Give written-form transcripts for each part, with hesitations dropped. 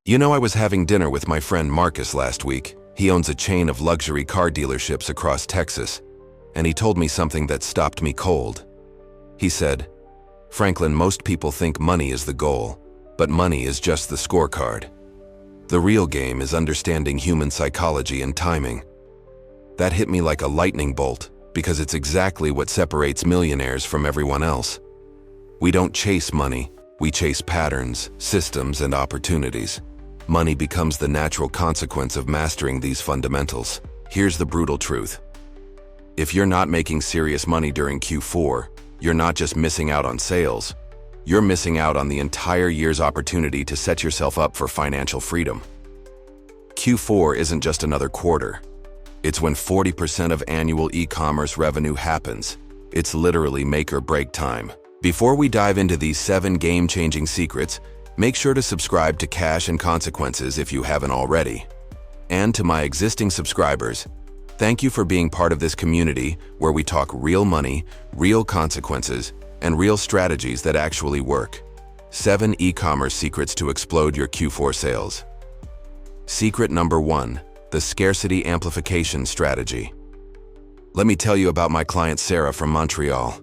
You know, I was having dinner with my friend Marcus last week. He owns a chain of luxury car dealerships across Texas, and he told me something that stopped me cold. He said, "Franklin, most people think money is the goal, but money is just the scorecard. The real game is understanding human psychology and timing." That hit me like a lightning bolt, because it's exactly what separates millionaires from everyone else. We don't chase money, we chase patterns, systems, and opportunities. Money becomes the natural consequence of mastering these fundamentals. Here's the brutal truth. If you're not making serious money during Q4, you're not just missing out on sales, you're missing out on the entire year's opportunity to set yourself up for financial freedom. Q4 isn't just another quarter. It's when 40% of annual e-commerce revenue happens. It's literally make or break time. Before we dive into these 7 game-changing secrets, make sure to subscribe to Cash and Consequences if you haven't already. And to my existing subscribers, thank you for being part of this community where we talk real money, real consequences, and real strategies that actually work. 7 e-commerce secrets to explode your Q4 sales. Secret number 1, the scarcity amplification strategy. Let me tell you about my client Sarah from Montreal.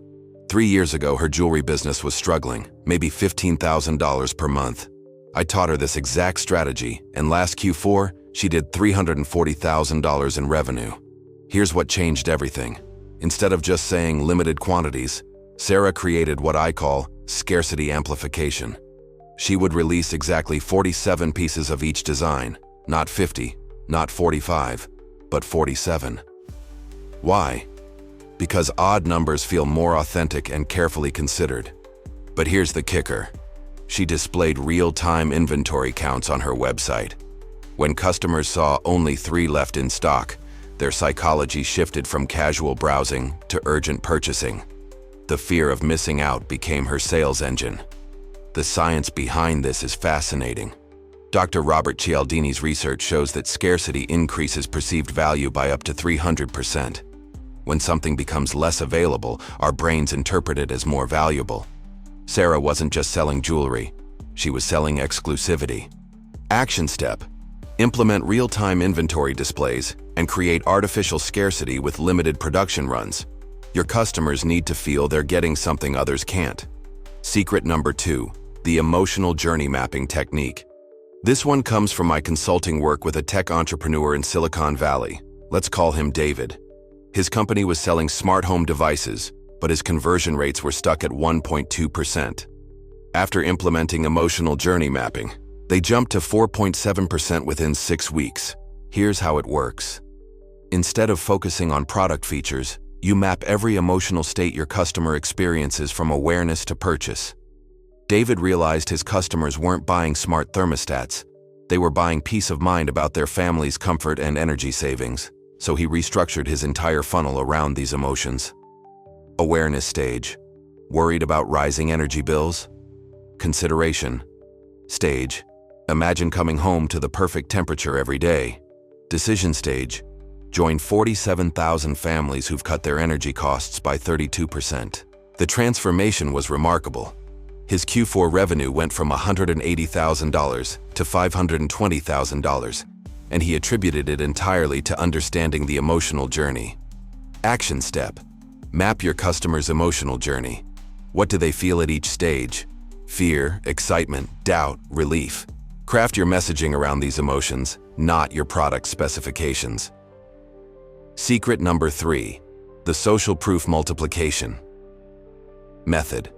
3 years ago, her jewelry business was struggling, maybe $15,000 per month. I taught her this exact strategy, and last Q4, she did $340,000 in revenue. Here's what changed everything. Instead of just saying limited quantities, Sarah created what I call scarcity amplification. She would release exactly 47 pieces of each design, not 50, not 45, but 47. Why? Because odd numbers feel more authentic and carefully considered. But here's the kicker. She displayed real-time inventory counts on her website. When customers saw only 3 left in stock, their psychology shifted from casual browsing to urgent purchasing. The fear of missing out became her sales engine. The science behind this is fascinating. Dr. Robert Cialdini's research shows that scarcity increases perceived value by up to 300%. When something becomes less available, our brains interpret it as more valuable. Sarah wasn't just selling jewelry, she was selling exclusivity. Action step: implement real-time inventory displays and create artificial scarcity with limited production runs. Your customers need to feel they're getting something others can't. Secret number 2, the emotional journey mapping technique. This one comes from my consulting work with a tech entrepreneur in Silicon Valley. Let's call him David. His company was selling smart home devices, but his conversion rates were stuck at 1.2%. After implementing emotional journey mapping, they jumped to 4.7% within 6 weeks. Here's how it works. Instead of focusing on product features, you map every emotional state your customer experiences from awareness to purchase. David realized his customers weren't buying smart thermostats. They were buying peace of mind about their family's comfort and energy savings. So he restructured his entire funnel around these emotions. Awareness stage: worried about rising energy bills? Consideration stage: imagine coming home to the perfect temperature every day. Decision stage: join 47,000 families who've cut their energy costs by 32%. The transformation was remarkable. His Q4 revenue went from $180,000 to $520,000. And he attributed it entirely to understanding the emotional journey. Action step: map your customer's emotional journey. What do they feel at each stage? Fear, excitement, doubt, relief. Craft your messaging around these emotions, not your product specifications. Secret number 3, the social proof multiplication method.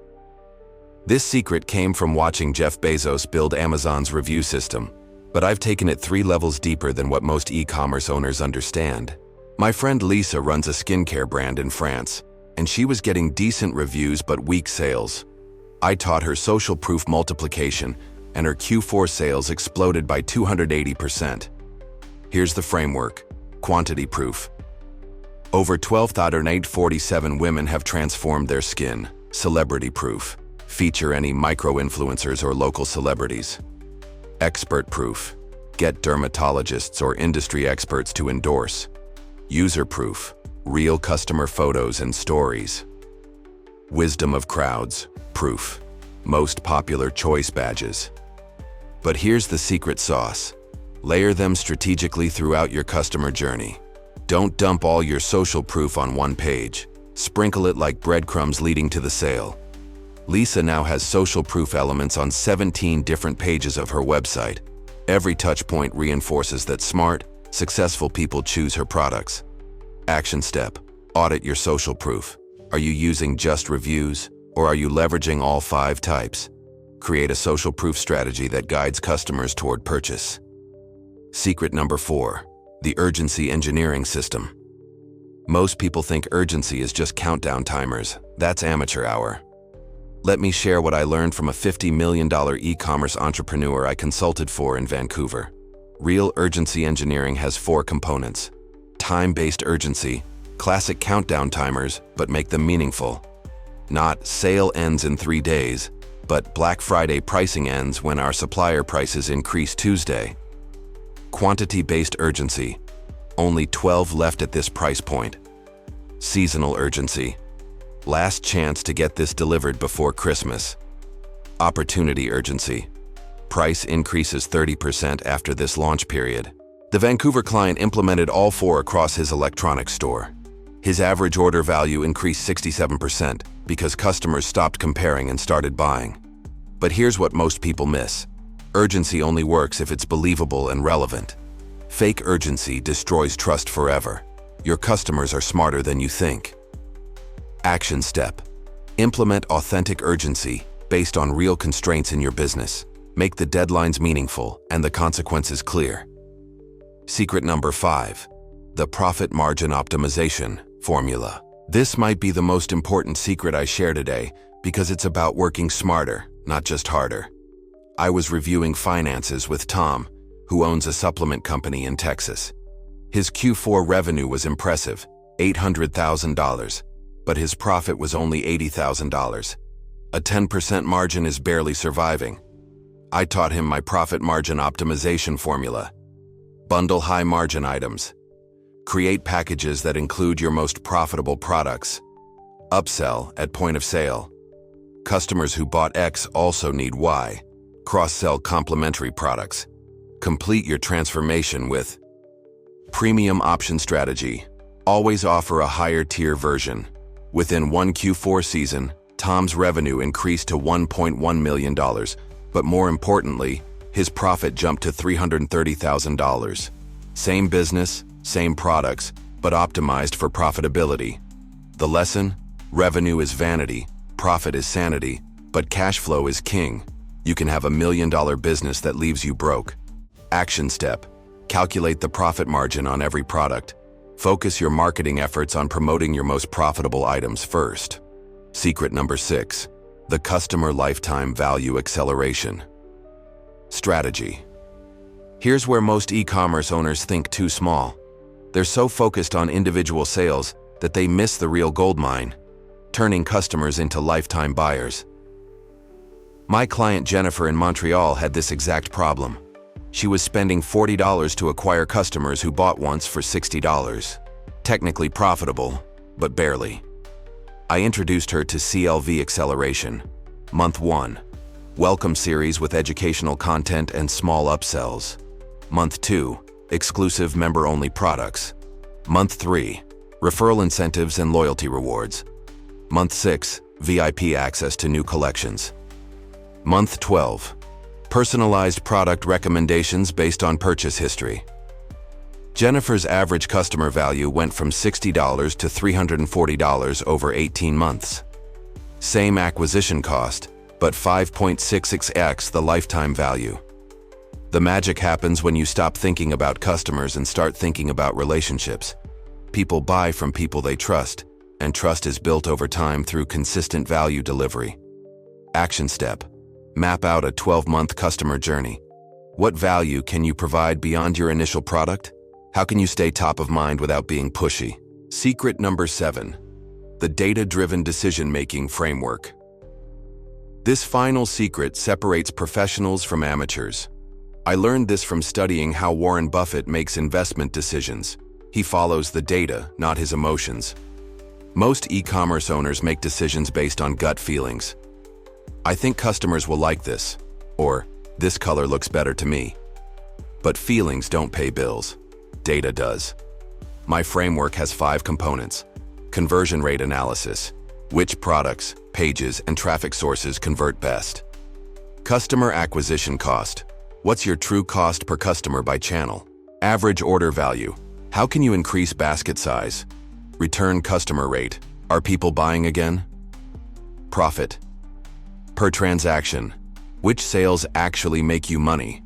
This secret came from watching Jeff Bezos build Amazon's review system. But I've taken it 3 levels deeper than what most e-commerce owners understand. My friend Lisa runs a skincare brand in France, and she was getting decent reviews but weak sales. I taught her social proof multiplication, and her Q4 sales exploded by 280%. Here's the framework: quantity proof. Over 12,847 women have transformed their skin. Celebrity proof. Feature any micro-influencers or local celebrities. Expert proof. Get dermatologists or industry experts to endorse. User proof. Real customer photos and stories. Wisdom of crowds proof. Most popular choice badges. But here's the secret sauce. Layer them strategically throughout your customer journey. Don't dump all your social proof on one page. Sprinkle it like breadcrumbs leading to the sale. Lisa now has social proof elements on 17 different pages of her website. Every touch point reinforces that smart, successful people choose her products. Action step: audit your social proof. Are you using just reviews, or are you leveraging all 5 types? Create a social proof strategy that guides customers toward purchase. Secret number 4: the urgency engineering system. Most people think urgency is just countdown timers. That's amateur hour. Let me share what I learned from a $50 million e-commerce entrepreneur I consulted for in Vancouver. Real urgency engineering has 4 components. Time-based urgency, classic countdown timers, but make them meaningful. Not sale ends in 3 days, but Black Friday pricing ends when our supplier prices increase Tuesday. Quantity-based urgency, only 12 left at this price point. Seasonal urgency, last chance to get this delivered before Christmas. Opportunity urgency, price increases 30% after this launch period. The Vancouver client implemented all 4 across his electronics store. His average order value increased 67% because customers stopped comparing and started buying. But here's what most people miss. Urgency only works if it's believable and relevant. Fake urgency destroys trust forever. Your customers are smarter than you think. Action step: implement authentic urgency based on real constraints in your business. Make the deadlines meaningful and the consequences clear. Secret number 5: the profit margin optimization formula. This might be the most important secret I share today because it's about working smarter, not just harder. I was reviewing finances with Tom, who owns a supplement company in Texas. His Q4 revenue was impressive, $800,000, but his profit was only $80,000. A 10% margin is barely surviving. I taught him my profit margin optimization formula. Bundle high margin items. Create packages that include your most profitable products. Upsell at point of sale. Customers who bought X also need Y. Cross-sell complementary products. Complete your transformation with premium option strategy. Always offer a higher tier version. Within one Q4 season, Tom's revenue increased to $1.1 million, but more importantly, his profit jumped to $330,000. Same business, same products, but optimized for profitability. The lesson? Revenue is vanity, profit is sanity, but cash flow is king. You can have $1 million business that leaves you broke. Action step: calculate the profit margin on every product. Focus your marketing efforts on promoting your most profitable items first. Secret number 6: the customer lifetime value acceleration strategy. Here's where most e-commerce owners think too small. They're so focused on individual sales that they miss the real goldmine: turning customers into lifetime buyers. My client Jennifer in Montreal had this exact problem. She was spending $40 to acquire customers who bought once for $60. Technically profitable, but barely. I introduced her to CLV Acceleration. Month 1, welcome series with educational content and small upsells. Month 2, exclusive member-only products. Month 3, referral incentives and loyalty rewards. Month 6, VIP access to new collections. Month 12, personalized product recommendations based on purchase history. Jennifer's average customer value went from $60 to $340 over 18 months. Same acquisition cost, but 5.66x the lifetime value. The magic happens when you stop thinking about customers and start thinking about relationships. People buy from people they trust, and trust is built over time through consistent value delivery. Action step: map out a 12-month customer journey. What value can you provide beyond your initial product? How can you stay top of mind without being pushy? Secret number 7: the data-driven decision-making framework. This final secret separates professionals from amateurs. I learned this from studying how Warren Buffett makes investment decisions. He follows the data, not his emotions. Most e-commerce owners make decisions based on gut feelings. I think customers will like this, or This color looks better to me. But feelings don't pay bills. Data does. My framework has 5 components. Conversion rate analysis. Which products, pages, and traffic sources convert best? Customer acquisition cost. What's your true cost per customer by channel? Average order value. How can you increase basket size? Return customer rate. Are people buying again? Profit. Per transaction. Which sales actually make you money?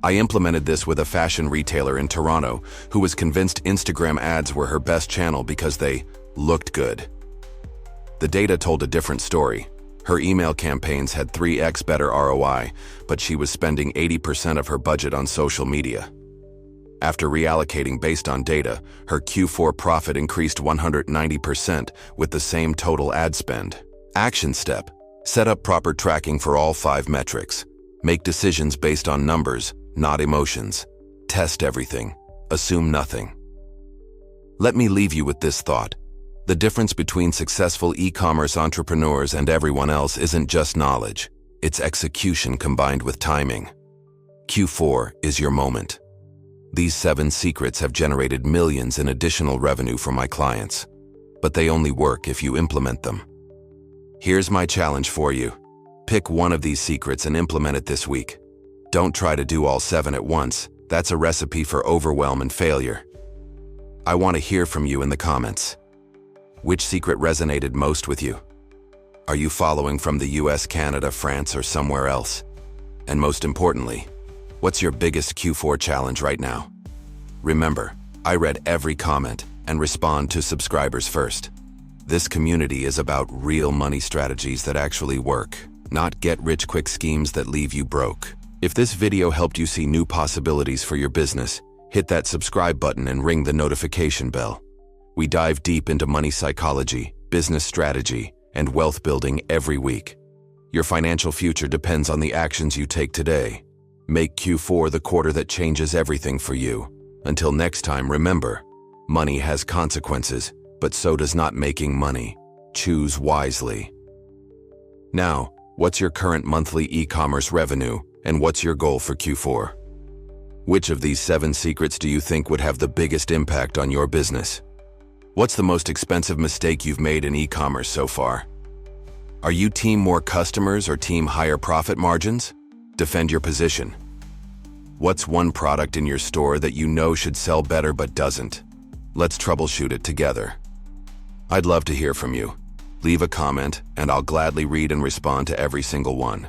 I implemented this with a fashion retailer in Toronto who was convinced Instagram ads were her best channel because they looked good. The data told a different story. Her email campaigns had 3x better ROI, but she was spending 80% of her budget on social media. After reallocating based on data, her Q4 profit increased 190% with the same total ad spend. Action step. Set up proper tracking for all 5 metrics. Make decisions based on numbers, not emotions. Test everything. Assume nothing. Let me leave you with this thought. The difference between successful e-commerce entrepreneurs and everyone else isn't just knowledge. It's execution combined with timing. Q4 is your moment. These 7 secrets have generated millions in additional revenue for my clients, but they only work if you implement them. Here's my challenge for you. Pick one of these secrets and implement it this week. Don't try to do all 7 at once. That's a recipe for overwhelm and failure. I want to hear from you in the comments. Which secret resonated most with you? Are you following from the US, Canada, France, or somewhere else? And most importantly, what's your biggest Q4 challenge right now? Remember, I read every comment and respond to subscribers first. This community is about real money strategies that actually work, not get-rich-quick schemes that leave you broke. If this video helped you see new possibilities for your business, hit that subscribe button and ring the notification bell. We dive deep into money psychology, business strategy, and wealth building every week. Your financial future depends on the actions you take today. Make Q4 the quarter that changes everything for you. Until next time, remember, money has consequences, but so does not making money. Choose wisely. Now, what's your current monthly e-commerce revenue, and what's your goal for Q4? Which of these 7 secrets do you think would have the biggest impact on your business? What's the most expensive mistake you've made in e-commerce so far? Are you team more customers or team higher profit margins? Defend your position. What's one product in your store that you know should sell better but doesn't? Let's troubleshoot it together. I'd love to hear from you. Leave a comment, and I'll gladly read and respond to every single one.